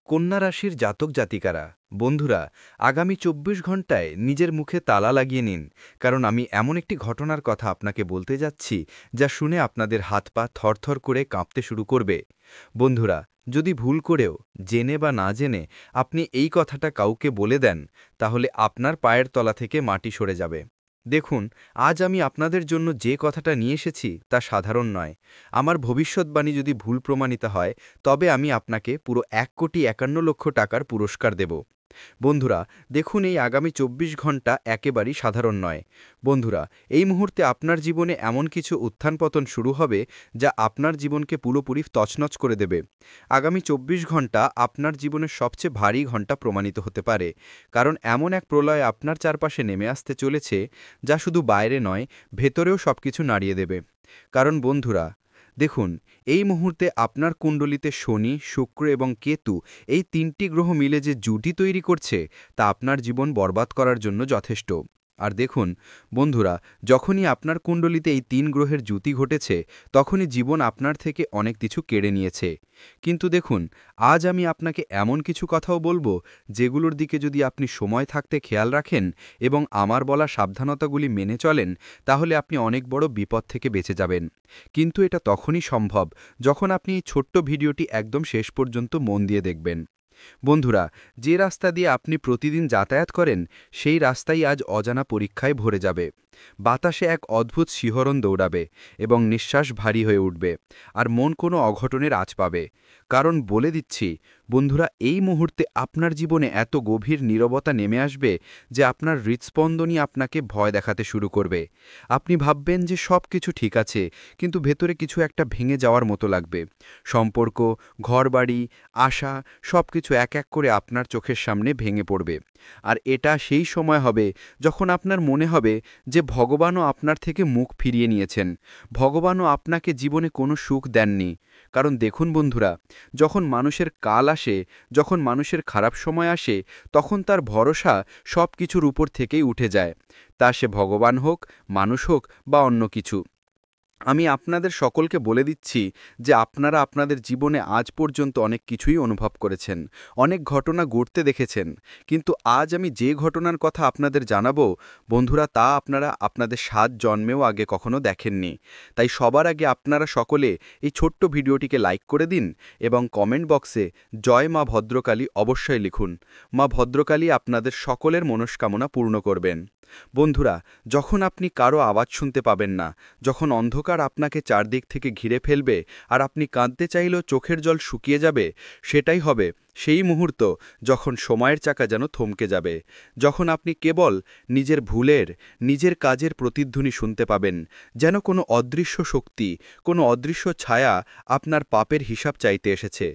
কন্যা রাশির জাতক জাতিকারা বন্ধুরা, আগামী ২৪ ঘন্টায় নিজের মুখে তালা লাগিয়ে নিন, কারণ আমি এমন একটি ঘটনার কথা আপনাকে বলতে যাচ্ছি যা শুনে আপনাদের হাত পা থরথর করে কাঁপতে শুরু করবে। বন্ধুরা, যদি ভুল করেও জেনে বা না জেনে আপনি এই কথাটা কাউকে বলে দেন, তাহলে আপনার পায়ের তলা থেকে মাটি সরে যাবে। দেখুন, আজ আমি আপনাদের জন্য যে কথাটা নিয়ে এসেছি তা সাধারণ নয়। আমার ভবিষ্যৎবাণী যদি ভুল প্রমাণিত হয়, তবে আমি আপনাকে পুরো ১,৫১,০০,০০০ টাকার পুরস্কার দেব। বন্ধুরা, দেখুন, এই আগামী ২৪ ঘন্টা একেবারেই সাধারণ নয়। বন্ধুরা, এই মুহূর্তে আপনার জীবনে এমন কিছু উত্থান-পতন শুরু হবে যা আপনার জীবনকে পুরোপুরি তছনছ করে দেবে। আগামী ২৪ ঘন্টা আপনার জীবনের সবচেয়ে ভারী ঘন্টা প্রমাণিত হতে পারে, কারণ এমন এক প্রলয় আপনার চারপাশে নেমে আসতে চলেছে যা শুধু বাইরে নয়, ভেতরেও সবকিছু নাড়িয়ে দেবে। কারণ বন্ধুরা, দেখুন, এই মুহূর্তে আপনার কুণ্ডলিতে শনি, শুক্র এবং কেতু, এই ৩টি গ্রহ মিলে যে জুটি তৈরি করছে তা আপনার জীবন বরবাদ করার জন্য যথেষ্ট। আর দেখুন বন্ধুরা, যখনই আপনার কুণ্ডলিতে এই ৩ গ্রহের জুতি ঘটেছে, তখনই জীবন আপনার থেকে অনেক কিছু কেড়ে নিয়েছে। কিন্তু দেখুন, আজ আমি আপনাকে এমন কিছু কথাও বলবো যেগুলোর দিকে যদি আপনি সময় থাকতে খেয়াল রাখেন এবং আমার বলা সাবধানতাগুলি মেনে চলেন, তাহলে আপনি অনেক বড় বিপদ থেকে বেঁচে যাবেন। কিন্তু এটা তখনই সম্ভব যখন আপনি এই ছোট্ট ভিডিওটি একদম শেষ পর্যন্ত মন দিয়ে দেখবেন। বন্ধুরা, যে রাস্তা দিয়ে আপনি প্রতিদিন যাতায়াত করেন, সেই রাস্তাই আজ অজানা পরীক্ষায় ভরে যাবে। বাতাসে এক অদ্ভুত শিহরণ দৌড়াবে এবং নিঃশ্বাস ভারী হয়ে উঠবে, আর মন কোনো অঘটনের আঁচ পাবে। কারণ বলে দিচ্ছি বন্ধুরা, এই মুহূর্তে আপনার জীবনে এত গভীর নীরবতা নেমে আসবে যে আপনার হৃৎস্পন্দনই আপনাকে ভয় দেখাতে শুরু করবে। আপনি ভাববেন যে সব কিছু ঠিক আছে, কিন্তু ভেতরে কিছু একটা ভেঙে যাওয়ার মতো লাগবে। সম্পর্ক, ঘরবাড়ি, আশা, সব কিছু এক এক করে আপনার চোখের সামনে ভেঙে পড়বে। আর এটা সেই সময় হবে যখন আপনার মনে হবে যে ভগবানও আপনার থেকে মুখ ফিরিয়ে নিয়েছেন। ভগবানও আপনাকে জীবনে কোনো সুখ দেননি। কারণ দেখুন বন্ধুরা, যখন মানুষের কাল আসে, যখন মানুষের খারাপ সময় আসে, তখন তার ভরসা সব কিছুর উপর থেকেই উঠে যায়। তা সে ভগবান হোক, মানুষ হোক বা অন্য কিছু। আমি আপনাদের সকলকে বলে দিচ্ছি যে আপনারা আপনাদের জীবনে আজ পর্যন্ত অনেক কিছুই অনুভব করেছেন, অনেক ঘটনা ঘটতে দেখেছেন, কিন্তু আজ আমি যে ঘটনার কথা আপনাদের জানাবো বন্ধুরা, তা আপনারা আপনাদের ৭ জন্মেও আগে কখনো দেখেননি। তাই সবার আগে আপনারা সকলে এই ছোট্ট ভিডিওটিকে লাইক করে দিন এবং কমেন্ট বক্সে জয় মা ভদ্রকালী অবশ্যই লিখুন। মা ভদ্রকালী আপনাদের সকলের মনস্কামনা পূর্ণ করবেন। বন্ধুরা, যখন আপনি কারো আওয়াজ শুনতে পাবেন না, যখন অন্ধকার আপনাকে চারদিক থেকে ঘিরে ফেলবে আর আপনি কাঁদতে চাইলেও চোখের জল শুকিয়ে যাবে, সেটাই হবে সেই মুহূর্ত যখন সময়ের চাকা যেন থমকে যাবে। যখন আপনি কেবল নিজের ভুলের, নিজের কাজের প্রতিধ্বনি শুনতে পাবেন, যেন কোনো অদৃশ্য শক্তি, কোনো অদৃশ্য ছায়া আপনার পাপের হিসাব চাইতে এসেছে।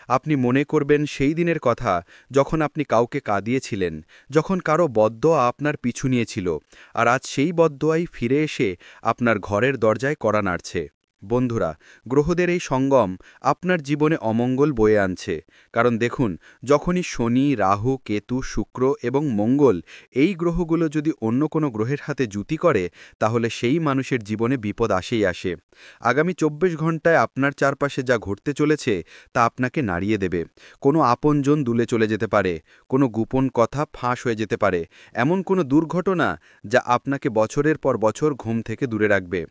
আপনি মনে করবেন সেই দিনের কথা যখন আপনি কাউকে কাঁদিয়েছিলেন, যখন কারো বদদোয়া আপনার পিছু নিয়েছিল, আর আজ সেই বদদোয়াই ফিরে এসে আপনার ঘরের দরজায় কড়া নাড়ছে। বন্ধুরা, গ্রহদের এই সঙ্গম আপনার জীবনে অমঙ্গল বয়ে আনছে। কারণ দেখুন, যখনই শনি, রাহু, কেতু, শুক্র এবং মঙ্গল, এই গ্রহগুলো যদি অন্য কোনো গ্রহের হাতে জুতি করে, তাহলে সেই মানুষের জীবনে বিপদ আসেই আসে। আগামী ২৪ ঘন্টায় আপনার চারপাশে যা ঘটতে চলেছে তা আপনাকে নাড়িয়ে দেবে। কোনো আপনজন দূলে চলে যেতে পারে, কোনো গোপন কথা ফাঁস হয়ে যেতে পারে, এমন কোনো দুর্ঘটনা যা আপনাকে বছরের পর বছর ঘুম থেকে দূরে রাখবে।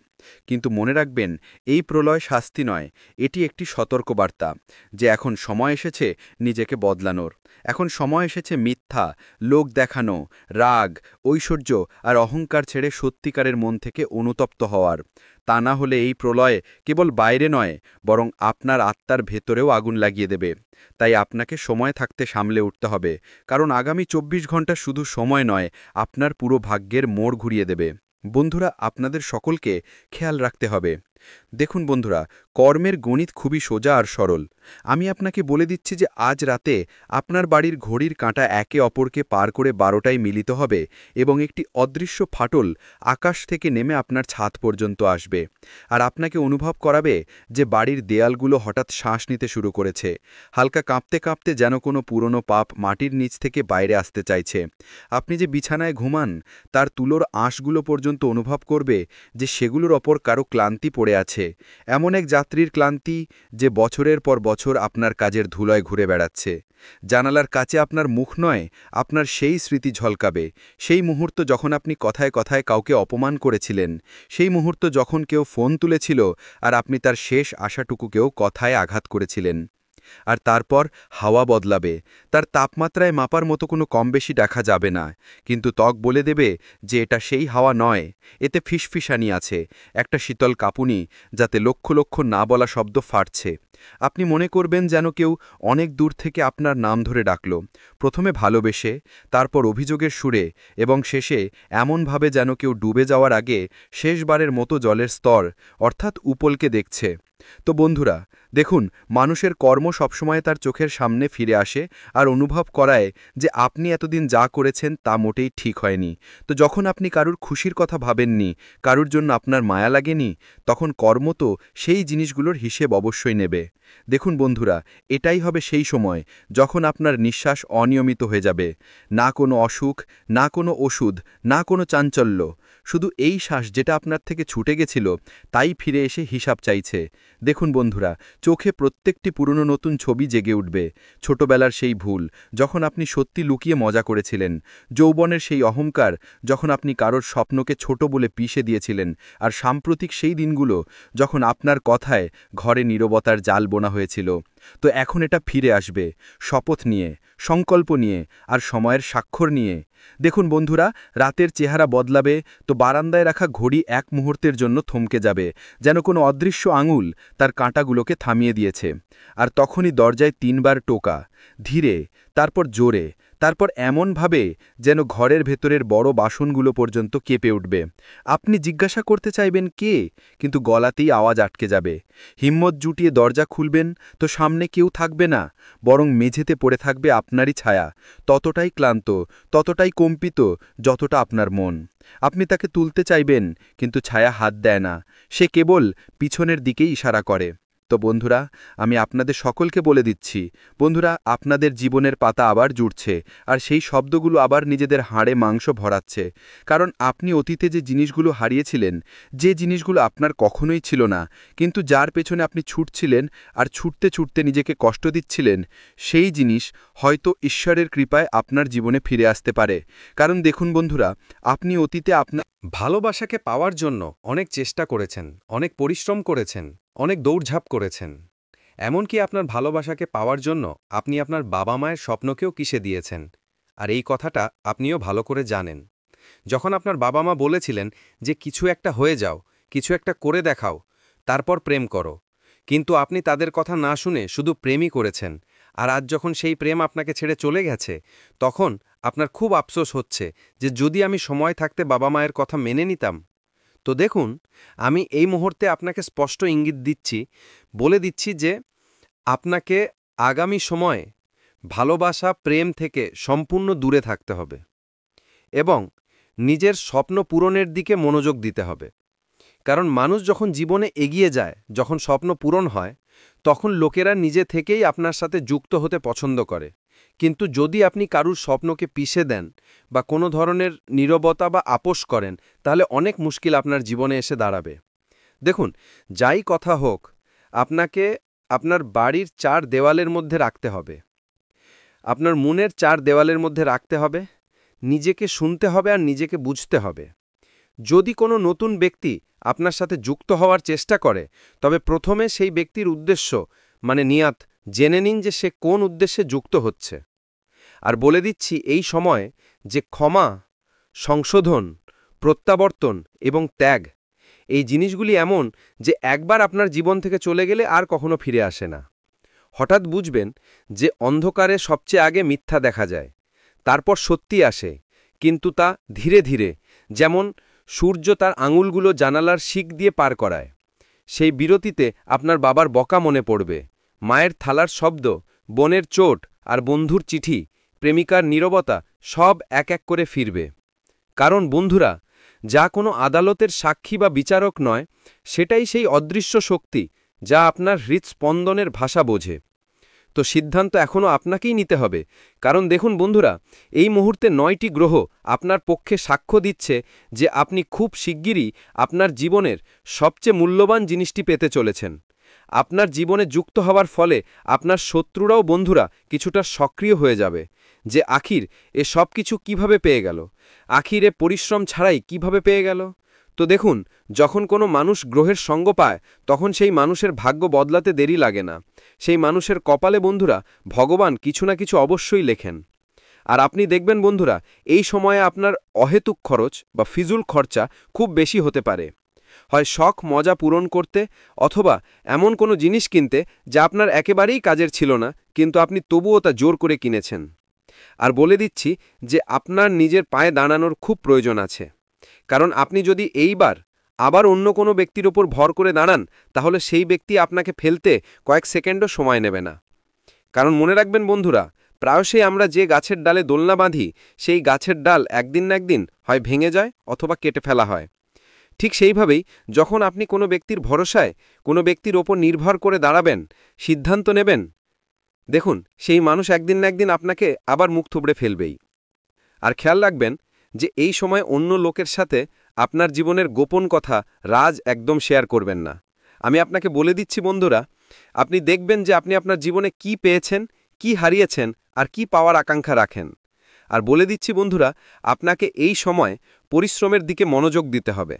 কিন্তু মনে রাখবেন, এই প্রলয় শাস্তি নয়, এটি একটি সতর্কবার্তা যে এখন সময় এসেছে নিজেকে বদলানোর। এখন সময় এসেছে মিথ্যা, লোক দেখানো, রাগ, ঐশ্বর্য আর অহংকার ছেড়ে সত্যিকারের মন থেকে অনুতপ্ত হওয়ার। তা না হলে এই প্রলয় কেবল বাইরে নয়, বরং আপনার আত্মার ভেতরেও আগুন লাগিয়ে দেবে। তাই আপনাকে সময় থাকতে সামলে উঠতে হবে, কারণ আগামী ২৪ ঘন্টা শুধু সময় নয়, আপনার পুরো ভাগ্যের মোড় ঘুরিয়ে দেবে। বন্ধুরা, আপনাদের সকলকে খেয়াল রাখতে হবে। দেখুন বন্ধুরা, কর্মের গণিত খুবই সোজা আর সরল। আমি আপনাকে বলে দিচ্ছি যে আজ রাতে আপনার বাড়ির ঘড়ির কাঁটা একে অপরকে পার করে ১২টায় মিলিত হবে এবং একটি অদৃশ্য ফাটল আকাশ থেকে নেমে আপনার ছাদ পর্যন্ত আসবে। আর আপনাকে অনুভব করাবে যে বাড়ির দেয়ালগুলো হঠাৎ শ্বাস নিতে শুরু করেছে, হালকা কাঁপতে কাঁপতে, যেন কোনো পুরনো পাপ মাটির নিচ থেকে বাইরে আসতে চাইছে। আপনি যে বিছানায় ঘুমান, তার তুলোর আঁশগুলো পর্যন্ত অনুভব করবে যে সেগুলোর ওপর কারো ক্লান্তি পড়ে আছে, এমন এক যাত্রীর ক্লান্তি যে বছরের পর বছর আপনার কাজের ধুলোয় ঘুরে বেড়াচ্ছে। জানালার কাছে আপনার মুখ নয়, আপনার সেই স্মৃতি ঝলকাবে, সেই মুহূর্ত যখন আপনি কথায় কথায় কাউকে অপমান করেছিলেন, সেই মুহূর্ত যখন কেউ ফোন তুলেছিল আর আপনি তার শেষ আশাটুকুকেও কথায় আঘাত করেছিলেন। আর তারপর হাওয়া বদলাবে, তার তাপমাত্রায় মাপার মতো কোনো কম বেশি দেখা যাবে না, কিন্তু ত্বক বলে দেবে যে এটা সেই হাওয়া নয়, এতে ফিসফিসানি আছে, একটা শীতল কাঁপুনি, যাতে লক্ষ লক্ষ না বলা শব্দ ফাটছে। আপনি মনে করবেন যেন কেউ অনেক দূর থেকে আপনার নাম ধরে ডাকল, প্রথমে ভালোবেসে, তারপর অভিযোগের সুরে, এবং শেষে এমনভাবে যেন কেউ ডুবে যাওয়ার আগে শেষবারের মতো জলের স্তর অর্থাৎ উপলকে দেখছে। তো বন্ধুরা, দেখুন, মানুষের কর্ম সবসময় তার চোখের সামনে ফিরে আসে আর অনুভব করায় যে আপনি এতদিন যা করেছেন তা মোটেই ঠিক হয়নি। তো যখন আপনি কারুর খুশির কথা ভাবেননি, কারুর জন্য আপনার মায়া লাগেনি, তখন কর্ম তো সেই জিনিসগুলোর হিসেব অবশ্যই নেবে। দেখুন বন্ধুরা, এটাই হবে সেই সময় যখন আপনার নিঃশ্বাস অনিয়মিত হয়ে যাবে, না কোনো অসুখ, না কোনো ওষুধ, না কোনো চাঞ্চল্য, শুধু এই শ্বাস যেটা আপনার থেকে ছুটে গেছিল তাই ফিরে এসে হিসাব চাইছে। দেখুন বন্ধুরা, চোখে প্রত্যেকটি পুরনো নতুন ছবি জেগে উঠবে, ছোটবেলার সেই ভুল যখন আপনি সত্যি লুকিয়ে মজা করেছিলেন, যৌবনের সেই অহংকার যখন আপনি কারোর স্বপ্নকে ছোট বলে পিষে দিয়েছিলেন, আর সাম্প্রতিক সেই দিনগুলো যখন আপনার কথায় ঘরে নীরবতার জাল বোনা হয়েছিল। তো এখন এটা ফিরে আসবে, শপথ নিয়ে, সংকল্প নিয়ে, আর সময়ের স্বাক্ষর নিয়ে। দেখুন বন্ধুরা, রাতের চেহারা বদলাবে তো বারান্দায় রাখা ঘড়ি এক মুহূর্তের জন্য থমকে যাবে, যেন কোনো অদৃশ্য আঙুল তার কাঁটাগুলোকে থামিয়ে দিয়েছে। আর তখনই দরজায় ৩ বার টোকা, ধীরে, তারপর জোরে, তারপর এমনভাবে যেন ঘরের ভেতরের বড় বাসনগুলো পর্যন্ত কেঁপে উঠবে। আপনি জিজ্ঞাসা করতে চাইবেন কে, কিন্তু গলাতেই আওয়াজ আটকে যাবে। হিম্মত জুটিয়ে দরজা খুলবেন তো সামনে কেউ থাকবে না, বরং মেঝেতে পড়ে থাকবে আপনারই ছায়া, ততটাই ক্লান্ত, ততটাই কম্পিত, যতটা আপনার মন। আপনি তাকে তুলতে চাইবেন, কিন্তু ছায়া হাত দেয় না, সে কেবল পিছনের দিকেই ইশারা করে। তো বন্ধুরা, আমি আপনাদের সকলকে বলে দিচ্ছি, বন্ধুরা, আপনাদের জীবনের পাতা আবার জুড়ছে, আর সেই শব্দগুলো আবার নিজেদের হাড়ে মাংস ভরাচ্ছে। কারণ আপনি অতীতে যে জিনিসগুলো হারিয়েছিলেন, যে জিনিসগুলো আপনার কখনোই ছিল না, কিন্তু যার পেছনে আপনি ছুটছিলেন আর ছুটতে ছুটতে নিজেকে কষ্ট দিচ্ছিলেন, সেই জিনিস হয়তো ঈশ্বরের কৃপায় আপনার জীবনে ফিরে আসতে পারে। কারণ দেখুন বন্ধুরা, আপনি অতীতে আপনার ভালোবাসাকে পাওয়ার জন্য অনেক চেষ্টা করেছেন, অনেক পরিশ্রম করেছেন, অনেক দৌড়ঝাঁপ করেছেন। এমনকি আপনার ভালোবাসাকে পাওয়ার জন্য আপনি আপনার বাবা মায়ের স্বপ্নকেও কিসে দিয়েছেন। আর এই কথাটা আপনিও ভালো করে জানেন। যখন আপনার বাবা মা বলেছিলেন যে কিছু একটা হয়ে যাও, কিছু একটা করে দেখাও, তারপর প্রেম করো, কিন্তু আপনি তাদের কথা না শুনে শুধু প্রেমই করেছেন। আর আজ যখন সেই প্রেম আপনাকে ছেড়ে চলে গেছে, তখন আপনার খুব আফসোস হচ্ছে যে যদি আমি সময় থাকতে বাবা মায়ের কথা মেনে নিতাম। তো দেখুন, আমি এই মুহূর্তে আপনাকে স্পষ্ট ইঙ্গিত দিচ্ছি, বলে দিচ্ছি যে আপনাকে আগামী সময়ে ভালোবাসা, প্রেম থেকে সম্পূর্ণ দূরে থাকতে হবে এবং নিজের স্বপ্ন পূরণের দিকে মনোযোগ দিতে হবে। কারণ মানুষ যখন জীবনে এগিয়ে যায়, যখন স্বপ্ন পূরণ হয়, তখন লোকেরা নিজে থেকেই আপনার সাথে যুক্ত হতে পছন্দ করে। কিন্তু যদি আপনি কারুর স্বপ্নকে পিষে দেন বা কোনো ধরনের নীরবতা বা আপোষ করেন, তাহলে অনেক মুশকিল আপনার জীবনে এসে দাঁড়াবে। দেখুন, যাই কথা হোক, আপনাকে আপনার বাড়ির ৪ দেওয়ালের মধ্যে রাখতে হবে, আপনার মনের ৪ দেওয়ালের মধ্যে রাখতে হবে, নিজেকে শুনতে হবে আর নিজেকে বুঝতে হবে। যদি কোনো নতুন ব্যক্তি আপনার সাথে যুক্ত হওয়ার চেষ্টা করে, তবে প্রথমে সেই ব্যক্তির উদ্দেশ্য মানে নিয়াত জেনে নিন যে সে কোন উদ্দেশ্যে যুক্ত হচ্ছে। আর বলে দিচ্ছি এই সময় যে ক্ষমা, সংশোধন, প্রত্যাবর্তন এবং ত্যাগ, এই জিনিসগুলি এমন যে একবার আপনার জীবন থেকে চলে গেলে আর কখনো ফিরে আসে না। হঠাৎ বুঝবেন যে অন্ধকারে সবচেয়ে আগে মিথ্যা দেখা যায়, তারপর সত্যি আসে, কিন্তু তা ধীরে ধীরে, যেমন সূর্য তার আঙুলগুলো জানালার শিক দিয়ে পার করায়। সেই বিরতিতে আপনার বাবার বকা মনে পড়বে, মায়ের থালার শব্দ, বোনের চোট আর বন্ধুর চিঠি, প্রেমিকার নীরবতা, সব এক এক করে ফিরবে। কারণ বন্ধুরা, যা কোনো আদালতের সাক্ষী বা বিচারক নয়, সেটাই সেই অদৃশ্য শক্তি যা আপনার হৃৎস্পন্দনের ভাষা বোঝে। তো সিদ্ধান্ত এখনও আপনাকেই নিতে হবে। কারণ দেখুন বন্ধুরা, এই মুহূর্তে 9টি গ্রহ আপনার পক্ষে সাক্ষ্য দিচ্ছে যে আপনি খুব শিগগিরই আপনার জীবনের সবচেয়ে মূল্যবান জিনিসটি পেতে চলেছেন। আপনার জীবনে যুক্ত হওয়ার ফলে আপনার শত্রুরাও বন্ধুরা কিছুটা সক্রিয় হয়ে যাবে যে আখির এ সব কিছু কীভাবে পেয়ে গেল, আখির এ পরিশ্রম ছাড়াই কিভাবে পেয়ে গেল। তো দেখুন, যখন কোনো মানুষ গ্রহের সঙ্গ পায় তখন সেই মানুষের ভাগ্য বদলাতে দেরি লাগে না। সেই মানুষের কপালে বন্ধুরা ভগবান কিছু না কিছু অবশ্যই লেখেন। আর আপনি দেখবেন বন্ধুরা, এই সময়ে আপনার অহেতুক খরচ বা ফিজুল খরচা খুব বেশি হতে পারে, হয় শখ মজা পূরণ করতে অথবা এমন কোনো জিনিস কিনতে যা আপনার একেবারেই কাজের ছিল না, কিন্তু আপনি তবুও তা জোর করে কিনেছেন। আর বলে দিচ্ছি যে আপনার নিজের পায়ে দাঁড়ানোর খুব প্রয়োজন আছে। কারণ আপনি যদি এইবার আবার অন্য কোনো ব্যক্তির ওপর ভর করে দাঁড়ান, তাহলে সেই ব্যক্তি আপনাকে ফেলতে কয়েক সেকেন্ডও সময় নেবে না। কারণ মনে রাখবেন বন্ধুরা, প্রায়শই আমরা যে গাছের ডালে দোলনা বাঁধি, সেই গাছের ডাল একদিন না একদিন হয় ভেঙে যায় অথবা কেটে ফেলা হয়। ঠিক সেইভাবেই যখন আপনি কোনো ব্যক্তির ভরসায়, কোনো ব্যক্তির ওপর নির্ভর করে দাঁড়াবেন, সিদ্ধান্ত নেবেন, দেখুন সেই মানুষ একদিন না একদিন আপনাকে আবার মুখ থুবড়ে ফেলবেই। আর খেয়াল রাখবেন যে এই সময় অন্য লোকের সাথে আপনার জীবনের গোপন কথা, রাজ একদম শেয়ার করবেন না। আমি আপনাকে বলে দিচ্ছি বন্ধুরা, আপনি দেখবেন যে আপনি আপনার জীবনে কি পেয়েছেন, কি হারিয়েছেন আর কি পাওয়ার আকাঙ্ক্ষা রাখেন। আর বলে দিচ্ছি বন্ধুরা, আপনাকে এই সময় পরিশ্রমের দিকে মনোযোগ দিতে হবে।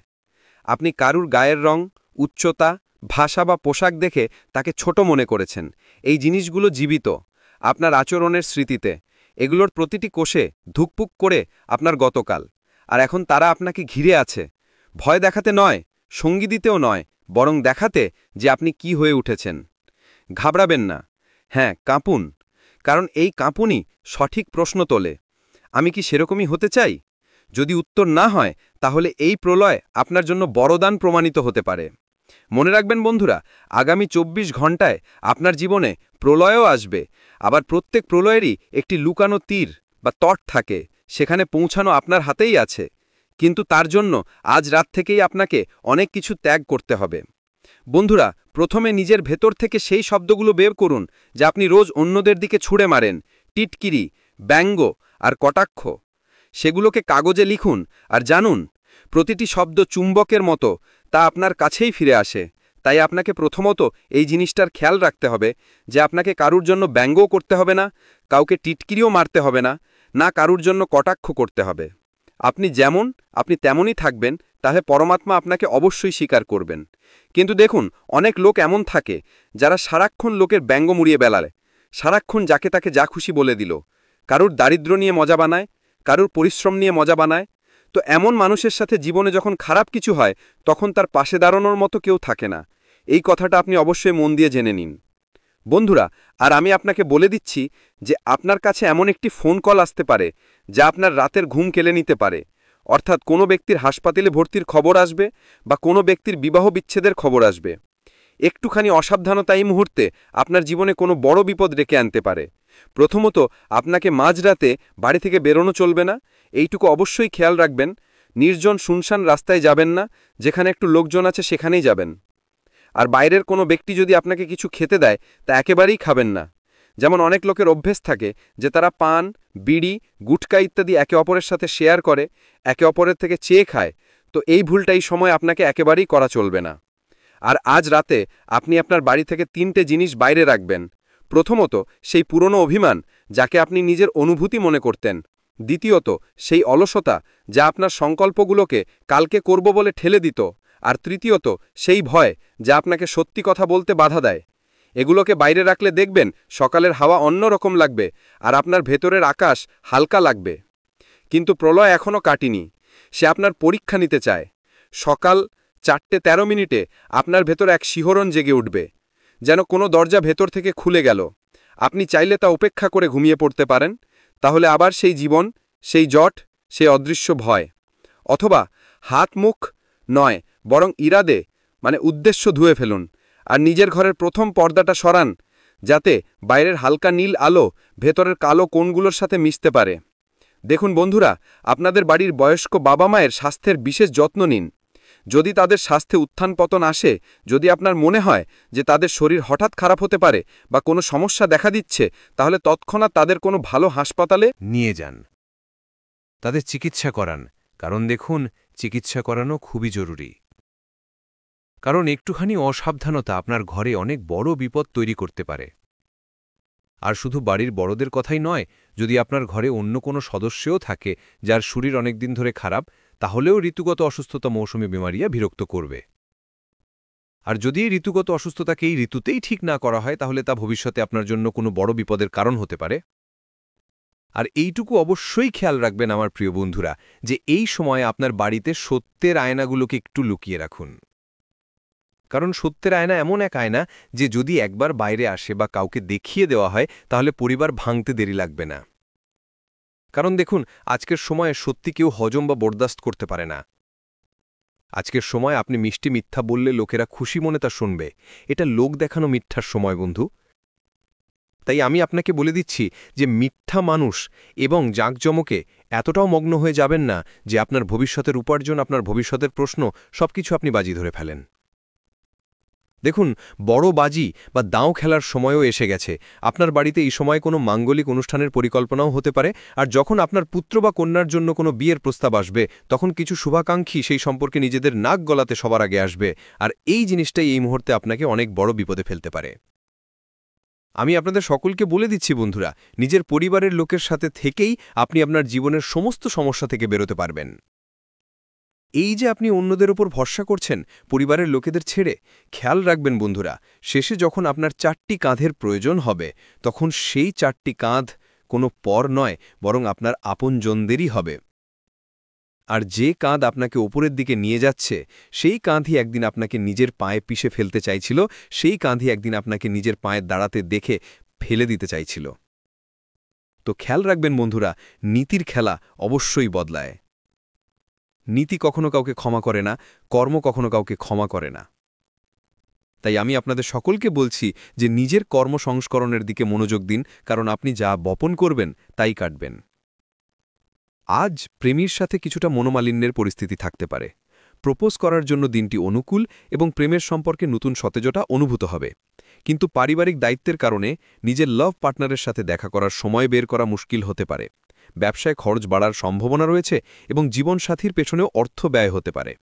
আপনি কারুর গায়ের রং, উচ্চতা, ভাষা বা পোশাক দেখে তাকে ছোট মনে করেছেন। এই জিনিসগুলো জীবিত আপনার আচরণের স্মৃতিতে, এগুলোর প্রতিটি কোষে ধুকপুক করে আপনার গতকাল। আর এখন তারা আপনাকে ঘিরে আছে, ভয় দেখাতে নয়, সঙ্গী দিতেও নয়, বরং দেখাতে যে আপনি কি হয়ে উঠেছেন। ঘাবড়াবেন না, হ্যাঁ কাঁপুন, কারণ এই কাঁপুনি সঠিক প্রশ্ন তোলে, আমি কি সেরকমই হতে চাই? যদি উত্তর না হয়, তাহলে এই প্রলয় আপনার জন্য বরদান প্রমাণিত হতে পারে। মনে রাখবেন বন্ধুরা, আগামী 24 ঘন্টায় আপনার জীবনে প্রলয়ও আসবে। আবার প্রত্যেক প্রলয়েরই একটি লুকানো তীর বা তট থাকে, সেখানে পৌঁছানো আপনার হাতেই আছে। কিন্তু তার জন্য আজ রাত থেকেই আপনাকে অনেক কিছু ত্যাগ করতে হবে। বন্ধুরা, প্রথমে নিজের ভেতর থেকে সেই শব্দগুলো বের করুন যা আপনি রোজ অন্যদের দিকে ছুঁড়ে মারেন, টিটকিরি, ব্যঙ্গ আর কটাক্ষ। সেগুলোকে কাগজে লিখুন আর জানুন, প্রতিটি শব্দ চুম্বকের মতো, তা আপনার কাছেই ফিরে আসে। তাই আপনাকে প্রথমত এই জিনিসটার খেয়াল রাখতে হবে যে আপনাকে কারুর জন্য ব্যঙ্গও করতে হবে না, কাউকে টিটকিরিও মারতে হবে না, না কারুর জন্য কটাক্ষ করতে হবে। আপনি যেমন, আপনি তেমনই থাকবেন, তাহলে পরমাত্মা আপনাকে অবশ্যই স্বীকার করবেন। কিন্তু দেখুন, অনেক লোক এমন থাকে যারা সারাক্ষণ লোকের ব্যঙ্গ মুড়িয়ে বেড়ায়, সারাক্ষণ যাকে তাকে যা খুশি বলে দিল, কারুর দারিদ্র্য নিয়ে মজা বানায়, কারুর পরিশ্রম নিয়ে মজা বানায়। তো এমন মানুষের সাথে জীবনে যখন খারাপ কিছু হয়, তখন তার পাশে দাঁড়ানোর মতো কেউ থাকে না। এই কথাটা আপনি অবশ্যই মন দিয়ে জেনে নিন বন্ধুরা। আর আমি আপনাকে বলে দিচ্ছি যে আপনার কাছে এমন একটি ফোন কল আসতে পারে যা আপনার রাতের ঘুম কেড়ে নিতে পারে। অর্থাৎ কোনো ব্যক্তির হাসপাতালে ভর্তির খবর আসবে বা কোনো ব্যক্তির বিবাহ বিচ্ছেদের খবর আসবে। একটুখানি অসাবধানতা এই মুহূর্তে আপনার জীবনে কোনো বড় বিপদ ডেকে আনতে পারে। প্রথমত, আপনাকে মাঝরাতে বাড়ি থেকে বেরোনো চলবে না, এইটুকু অবশ্যই খেয়াল রাখবেন। নির্জন শুনশান রাস্তায় যাবেন না, যেখানে একটু লোকজন আছে সেখানেই যাবেন। আর বাইরের কোনো ব্যক্তি যদি আপনাকে কিছু খেতে দেয়, তা একেবারেই খাবেন না। যেমন অনেক লোকের অভ্যেস থাকে যে তারা পান, বিড়ি, গুটকা ইত্যাদি একে অপরের সাথে শেয়ার করে, একে অপরের থেকে চেয়ে খায়। তো এই ভুলটা এই সময় আপনাকে একেবারেই করা চলবে না। আর আজ রাতে আপনি আপনার বাড়ি থেকে 3টে জিনিস বাইরে রাখবেন। প্রথমত, সেই পুরনো অভিমান যাকে আপনি নিজের অনুভূতি মনে করতেন। দ্বিতীয়ত, সেই অলসতা যা আপনার সংকল্পগুলোকে কালকে করব বলে ঠেলে দিত। আর তৃতীয়ত, সেই ভয় যা আপনাকে সত্যি কথা বলতে বাধা দেয়। এগুলোকে বাইরে রাখলে দেখবেন সকালের হাওয়া অন্য রকম লাগবে আর আপনার ভেতরের আকাশ হালকা লাগবে। কিন্তু প্রলয় এখনও কাটেনি, সে আপনার পরীক্ষা নিতে চায়। সকাল 4:13 আপনার ভেতর এক শিহরণ জেগে উঠবে, যেন কোনো দরজা ভেতর থেকে খুলে গেল। আপনি চাইলে তা উপেক্ষা করে ঘুমিয়ে পড়তে পারেন, তাহলে আবার সেই জীবন, সেই জট, সেই অদৃশ্য ভয়। অথবা হাত মুখ নয়, বরং ইরাদে মানে উদ্দেশ্য ধুয়ে ফেলুন আর নিজের ঘরের প্রথম পর্দাটা সরান, যাতে বাইরের হালকা নীল আলো ভেতরের কালো কোণগুলোর সাথে মিশতে পারে। দেখুন বন্ধুরা, আপনাদের বাড়ির বয়স্ক বাবা মায়ের স্বাস্থ্যের বিশেষ যত্ন নিন। যদি তাদের স্বাস্থ্যে উত্থান পতন আসে, যদি আপনার মনে হয় যে তাদের শরীর হঠাৎ খারাপ হতে পারে বা কোনো সমস্যা দেখা দিচ্ছে, তাহলে তৎক্ষণাৎ তাদের কোনো ভালো হাসপাতালে নিয়ে যান। তাদের চিকিৎসা করান, কারণ দেখুন, চিকিৎসা করানো খুবই জরুরি। কারণ একটুখানি অসাবধানতা আপনার ঘরে অনেক বড় বিপদ তৈরি করতে পারে। আর শুধু বাড়ির বড়দের কথাই নয়, যদি আপনার ঘরে অন্য কোনো সদস্যও থাকে যার শরীর অনেকদিন ধরে খারাপ, তাহলেও ঋতুগত অসুস্থতা মৌসুমী বেমারিয়া বিরক্ত করবে। আর যদি এই ঋতুগত অসুস্থতাকে এই ঋতুতেই ঠিক না করা হয়, তাহলে তা ভবিষ্যতে আপনার জন্য কোনো বড় বিপদের কারণ হতে পারে। আর এইটুকু অবশ্যই খেয়াল রাখবেন আমার প্রিয় বন্ধুরা, যে এই সময়ে আপনার বাড়িতে সত্যের আয়নাগুলোকে একটু লুকিয়ে রাখুন। কারণ সত্যের আয়না এমন এক আয়না যে যদি একবার বাইরে আসে বা কাউকে দেখিয়ে দেওয়া হয়, তাহলে পরিবার ভাঙতে দেরি লাগবে না। কারণ দেখুন, আজকের সময়ে সত্যি কেউ হজম বা বরদাস্ত করতে পারে না। আজকের সময় আপনি মিষ্টি মিথ্যা বললে লোকেরা খুশি মনে তা শুনবে। এটা লোক দেখানো মিথ্যার সময় বন্ধু। তাই আমি আপনাকে বলে দিচ্ছি যে মিথ্যা মানুষ এবং জাঁকজমকে এতটাও মগ্ন হয়ে যাবেন না যে আপনার ভবিষ্যতের উপার্জন, আপনার ভবিষ্যতের প্রশ্ন সবকিছু আপনি বাজি ধরে ফেলেন। দেখুন, বড় বাজি বা দাঁও খেলার সময়ও এসে গেছে। আপনার বাড়িতে এই সময় কোনো মাঙ্গলিক অনুষ্ঠানের পরিকল্পনাও হতে পারে। আর যখন আপনার পুত্র বা কন্যার জন্য কোনো বিয়ের প্রস্তাব আসবে, তখন কিছু শুভাকাঙ্ক্ষী সেই সম্পর্কে নিজেদের নাক গলাতে সবার আগে আসবে। আর এই জিনিসটাই এই মুহূর্তে আপনাকে অনেক বড় বিপদে ফেলতে পারে। আমি আপনাদের সকলকে বলে দিচ্ছি বন্ধুরা, নিজের পরিবারের লোকের সাথে থেকেই আপনি আপনার জীবনের সমস্ত সমস্যা থেকে বেরোতে পারবেন। এই যে আপনি অন্যদের ওপর ভরসা করছেন পরিবারের লোকেদের ছেড়ে, খেয়াল রাখবেন বন্ধুরা, শেষে যখন আপনার 4টি কাঁধের প্রয়োজন হবে, তখন সেই 4টি কাঁধ কোনো পর নয়, বরং আপনার আপনজনদেরই হবে। আর যে কাঁধ আপনাকে ওপরের দিকে নিয়ে যাচ্ছে, সেই কাঁধই একদিন আপনাকে নিজের পায়ে পিষে ফেলতে চাইছিল, সেই কাঁধই একদিন আপনাকে নিজের পায়ে দাঁড়াতে দেখে ফেলে দিতে চাইছিল। তো খেয়াল রাখবেন বন্ধুরা, নীতির খেলা অবশ্যই বদলায়। নীতি কখনো কাউকে ক্ষমা করে না, কর্ম কখনো কাউকে ক্ষমা করে না। তাই আমি আপনাদের সকলকে বলছি যে নিজের কর্মসংস্করণের দিকে মনোযোগ দিন, কারণ আপনি যা বপন করবেন তাই কাটবেন। আজ প্রেমীর সাথে কিছুটা মনোমালিন্যের পরিস্থিতি থাকতে পারে। প্রপোজ করার জন্য দিনটি অনুকূল এবং প্রেমের সম্পর্কে নতুন সতেজতা অনুভূত হবে। কিন্তু পারিবারিক দায়িত্বের কারণে নিজের লাভ পার্টনারের সাথে দেখা করার সময় বের করা মুশকিল হতে পারে। ব্যবসায় খরচ বাড়ার সম্ভাবনা রয়েছে এবং জীবনসাথীর পেছনেও অর্থ ব্যয় হতে পারে।